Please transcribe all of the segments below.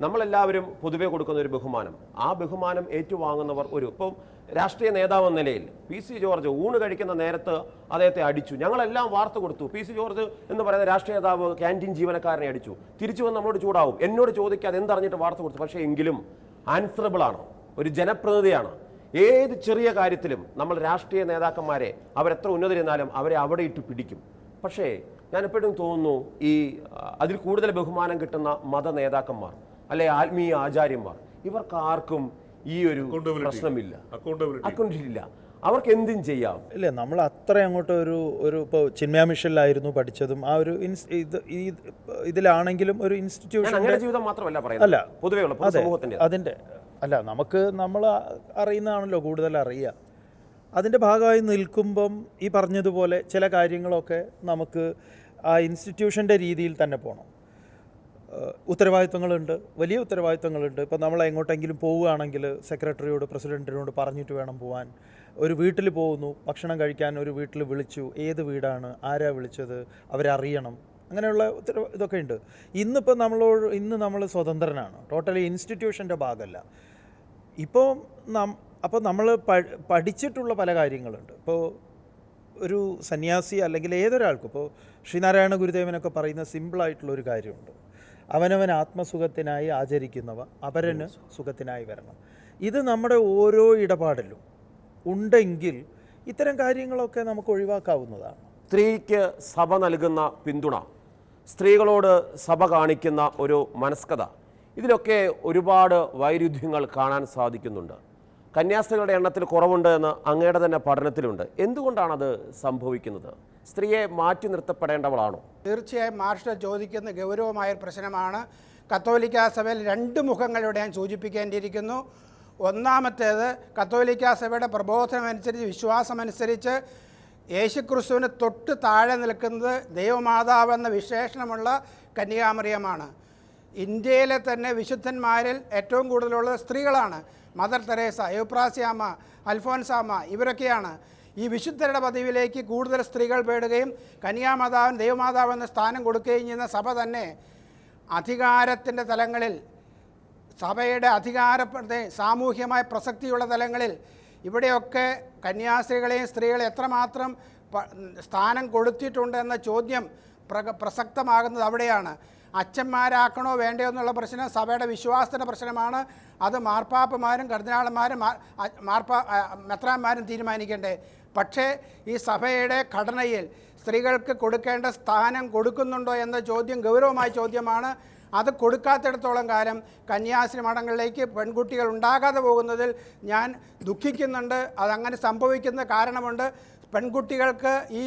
നമ്മളെല്ലാവരും പൊതുവെ കൊടുക്കുന്ന ഒരു ബഹുമാനം, ആ ബഹുമാനം ഏറ്റുവാങ്ങുന്നവർ ഇപ്പം രാഷ്ട്രീയ നേതാവ് എന്ന നിലയിൽ PC ജോർജ് ഊണ് കഴിക്കുന്ന നേരത്ത് അദ്ദേഹത്തെ അടിച്ചു. ഞങ്ങളെല്ലാം വാർത്ത കൊടുത്തു. PC ജോർജ് എന്ന് പറയുന്ന രാഷ്ട്രീയ നേതാവ് ക്യാൻറ്റീൻ ജീവനക്കാരനെ അടിച്ചു. തിരിച്ചു വന്ന് നമ്മളോട് ചൂടാവും, എന്നോട് ചോദിക്കാതെ എന്തറിഞ്ഞിട്ട് വാർത്ത കൊടുത്തു. പക്ഷേ എങ്കിലും ആൻസറബിൾ ആണ്, ഒരു ജനപ്രതിനിധിയാണ്. ഏത് ചെറിയ കാര്യത്തിലും നമ്മൾ രാഷ്ട്രീയ നേതാക്കന്മാരെ അവരെത്ര ഉന്നതരെന്നാലും അവരെ അവിടെ ഇട്ട് പിടിക്കും. പക്ഷേ ഞാൻ എപ്പോഴും തോന്നുന്നു, അതിൽ കൂടുതൽ ബഹുമാനം കിട്ടുന്ന മത നേതാക്കന്മാർ അല്ലെ ആത്മീയ ആചാര്യന്മാർ, ഇവർക്ക് ആർക്കും ഈ ഒരു പ്രശ്നമില്ല, അക്കൗണ്ടില്ല. അവർക്ക് എന്തും ചെയ്യാം. ഇല്ലേ, നമ്മൾ അത്ര അങ്ങോട്ട് ഒരു ഇപ്പോൾ ചിന്മയ മിഷനിലായിരുന്നു പഠിച്ചതും. ആ ഒരു ഇതിലാണെങ്കിലും ഒരു ഇൻസ്റ്റിറ്റ്യൂഷൻ ജീവിതം മാത്രമല്ല പറയുന്നത്, പൊതുവെ അതിൻ്റെ അല്ല, നമ്മൾ അറിയുന്നതാണല്ലോ കൂടുതൽ അറിയുക. അതിൻ്റെ ഭാഗമായി നിൽക്കുമ്പം ഈ പറഞ്ഞതുപോലെ ചില കാര്യങ്ങളൊക്കെ നമുക്ക് ആ ഇൻസ്റ്റിറ്റ്യൂഷൻ്റെ രീതിയിൽ തന്നെ പോകണം. ഉത്തരവാദിത്വങ്ങളുണ്ട്, വലിയ ഉത്തരവാദിത്വങ്ങളുണ്ട്. ഇപ്പോൾ നമ്മൾ എങ്ങോട്ടെങ്കിലും പോവുകയാണെങ്കിൽ സെക്രട്ടറിയോട് പ്രസിഡൻറ്റിനോട് പറഞ്ഞിട്ട് വേണം പോകാൻ. ഒരു വീട്ടിൽ പോകുന്നു, ഭക്ഷണം കഴിക്കാൻ ഒരു വീട്ടിൽ വിളിച്ചു, ഏത് വീടാണ്, ആരാ വിളിച്ചത്, അവരറിയണം. അങ്ങനെയുള്ള ഇതൊക്കെ ഉണ്ട്. ഇന്ന് നമ്മൾ സ്വതന്ത്രനാണ്, ടോട്ടലി ഇൻസ്റ്റിറ്റ്യൂഷൻ്റെ ഭാഗമല്ല. അപ്പോൾ നമ്മൾ പഠിച്ചിട്ടുള്ള പല കാര്യങ്ങളുണ്ട്. ഇപ്പോൾ ഒരു സന്യാസി അല്ലെങ്കിൽ ഏതൊരാൾക്കും, ഇപ്പോൾ ശ്രീനാരായണ ഗുരുദേവനൊക്കെ പറയുന്ന സിമ്പിളായിട്ടുള്ളൊരു കാര്യമുണ്ട്, അവനവൻ ആത്മസുഖത്തിനായി ആചരിക്കുന്നവ അപരന് സുഖത്തിനായി വരണം. ഇത് നമ്മുടെ ഓരോ ഇടപാടിലും ഉണ്ടെങ്കിൽ ഇത്തരം കാര്യങ്ങളൊക്കെ നമുക്ക് ഒഴിവാക്കാവുന്നതാണ്. സ്ത്രീക്ക് സഭ നൽകുന്ന പിന്തുണ, സ്ത്രീകളോട് സഭ കാണിക്കുന്ന ഒരു മനസ്കത, ഇതിലൊക്കെ ഒരുപാട് വൈരുദ്ധ്യങ്ങൾ കാണാൻ സാധിക്കുന്നുണ്ട്. കന്യാസ്ത്രീകളുടെ എണ്ണത്തിൽ കുറവുണ്ട് എന്ന് അങ്ങയുടെ തന്നെ പഠനത്തിലുണ്ട്. എന്തുകൊണ്ടാണത് സംഭവിക്കുന്നത്? സ്ത്രീയെ മാറ്റി നിർത്തപ്പെടേണ്ടവളാണോ? തീർച്ചയായും മാർഷൽ ചോദിക്കുന്ന ഗൗരവമായ പ്രശ്നമാണ്. കത്തോലിക്ക സഭയിൽ രണ്ട് മുഖങ്ങളിലൂടെ ഞാൻ സൂചിപ്പിക്കേണ്ടിയിരിക്കുന്നു. ഒന്നാമത്തേത്, കത്തോലിക്ക സഭയുടെ പ്രബോധനമനുസരിച്ച്, വിശ്വാസമനുസരിച്ച് യേശുക്രിസ്തുവിന് തൊട്ട് താഴെ നിൽക്കുന്നത് ദൈവമാതാവെന്ന വിശേഷണമുള്ള കന്യാമറിയമാണ്. ഇന്ത്യയിലെ തന്നെ വിശുദ്ധന്മാരിൽ ഏറ്റവും കൂടുതലുള്ളത് സ്ത്രീകളാണ്. മദർ തെരേസ, എവുപ്രാസ്യാമ്മ, അൽഫോൻസാമ്മ, ഇവരൊക്കെയാണ്. ഈ വിശുദ്ധരുടെ പദവിയിലേക്ക് കൂടുതൽ സ്ത്രീകൾ പേടുകയും കന്യാമാതാവൻ ദൈവമാതാവ് എന്ന സ്ഥാനം കൊടുക്കുകയും ചെയ്യുന്ന സഭ തന്നെ അധികാരത്തിൻ്റെ തലങ്ങളിൽ, സഭയുടെ സാമൂഹ്യമായ പ്രസക്തിയുള്ള തലങ്ങളിൽ ഇവിടെയൊക്കെ കന്യാസ്ത്രീകളെയും സ്ത്രീകളെ എത്രമാത്രം സ്ഥാനം കൊടുത്തിട്ടുണ്ട് എന്ന ചോദ്യം പ്രസക്തമാകുന്നത് അവിടെയാണ്. അച്ഛന്മാരാക്കണോ വേണ്ടയോ എന്നുള്ള പ്രശ്നം സഭയുടെ വിശ്വാസത്തിൻ്റെ പ്രശ്നമാണ്. അത് മാർപ്പാപ്പമാരും കർദിനാളന്മാരും മെത്രാന്മാരും തീരുമാനിക്കേണ്ടേ. പക്ഷേ ഈ സഭയുടെ ഘടനയിൽ സ്ത്രീകൾക്ക് കൊടുക്കേണ്ട സ്ഥാനം കൊടുക്കുന്നുണ്ടോ എന്ന ചോദ്യം ഗൗരവമായ ചോദ്യമാണ്. അത് കൊടുക്കാത്തിടത്തോളം കാലം കന്യാസ്ത്രീ മഠങ്ങളിലേക്ക് പെൺകുട്ടികൾ ഉണ്ടാകാതെ പോകുന്നതിൽ ഞാൻ ദുഃഖിക്കുന്നുണ്ട്. അതങ്ങനെ സംഭവിക്കുന്ന കാരണമുണ്ട്. പെൺകുട്ടികൾക്ക് ഈ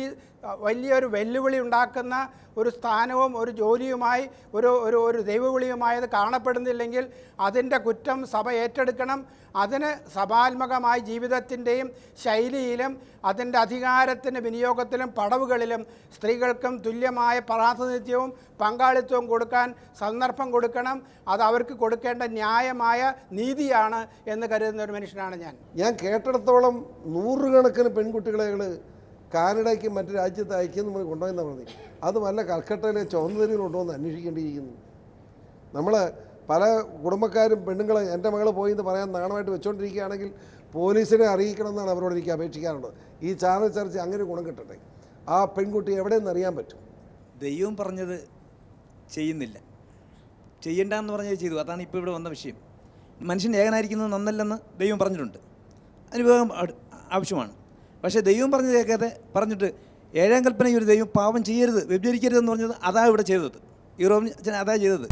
വലിയൊരു വെല്ലുവിളി ഉണ്ടാക്കുന്ന ഒരു സ്ഥാനവും ഒരു ജോലിയുമായി ഒരു ദൈവവിളിയുമായത് കാണപ്പെടുന്നില്ലെങ്കിൽ അതിൻ്റെ കുറ്റം സഭ ഏറ്റെടുക്കണം. അതിന് സഭാത്മകമായ ജീവിതത്തിൻ്റെയും ശൈലിയിലും അതിൻ്റെ അധികാരത്തിൻ്റെ വിനിയോഗത്തിലും പടവുകളിലും സ്ത്രീകൾക്കും തുല്യമായ പ്രാതിനിധ്യവും പങ്കാളിത്തവും കൊടുക്കാൻ സന്ദർഭം കൊടുക്കണം. അത് അവർക്ക് കൊടുക്കേണ്ട ന്യായമായ നീതിയാണ് എന്ന് കരുതുന്ന ഒരു മനുഷ്യനാണ് ഞാൻ കേട്ടിടത്തോളം നൂറുകണക്കിന് പെൺകുട്ടികളെ കാനഡയ്ക്കും മറ്റു രാജ്യത്ത് അയക്കുമെന്ന് നമ്മൾ കൊണ്ടുപോയെന്നാണ് പറഞ്ഞത്. അത് വല്ല കൽക്കട്ടയിലെ ചുവന്നരിയിലുണ്ടോ എന്ന് അന്വേഷിക്കേണ്ടിയിരിക്കുന്നു. നമ്മൾ പല കുടുംബക്കാരും പെണ്ണുങ്ങൾ എൻ്റെ മകൾ പോയി എന്ന് പറയാൻ നാണമായിട്ട് വെച്ചുകൊണ്ടിരിക്കുകയാണെങ്കിൽ പോലീസിനെ അറിയിക്കണമെന്നാണ് അവരോട് എനിക്ക് അപേക്ഷിക്കാറുള്ളത്. ഈ ചാനൽ ചർച്ച അങ്ങനെ ഗുണം കിട്ടട്ടെ. ആ പെൺകുട്ടി എവിടെയെന്ന് അറിയാൻ പറ്റും. ദൈവം പറഞ്ഞത് ചെയ്യുന്നില്ല, ചെയ്യണ്ടെന്ന് പറഞ്ഞത് ചെയ്തു. അതാണ് ഇപ്പോൾ ഇവിടെ വന്ന വിഷയം. മനുഷ്യൻ ഏകനായിരിക്കുന്നത് നന്നല്ലെന്ന് ദൈവം പറഞ്ഞിട്ടുണ്ട്, അനുഭവം ആവശ്യമാണ്. പക്ഷേ ദൈവം പറഞ്ഞത് കേൾക്കാതെ പറഞ്ഞിട്ട് ഏഴാം കൽപ്പന ഒരു ദൈവം പാപം ചെയ്യരുത്, വ്യഭിചരിക്കരുതെന്ന് പറഞ്ഞത് അതാ ഇവിടെ ചെയ്തത്. ഈ റോമിന് അതാ ചെയ്തത്.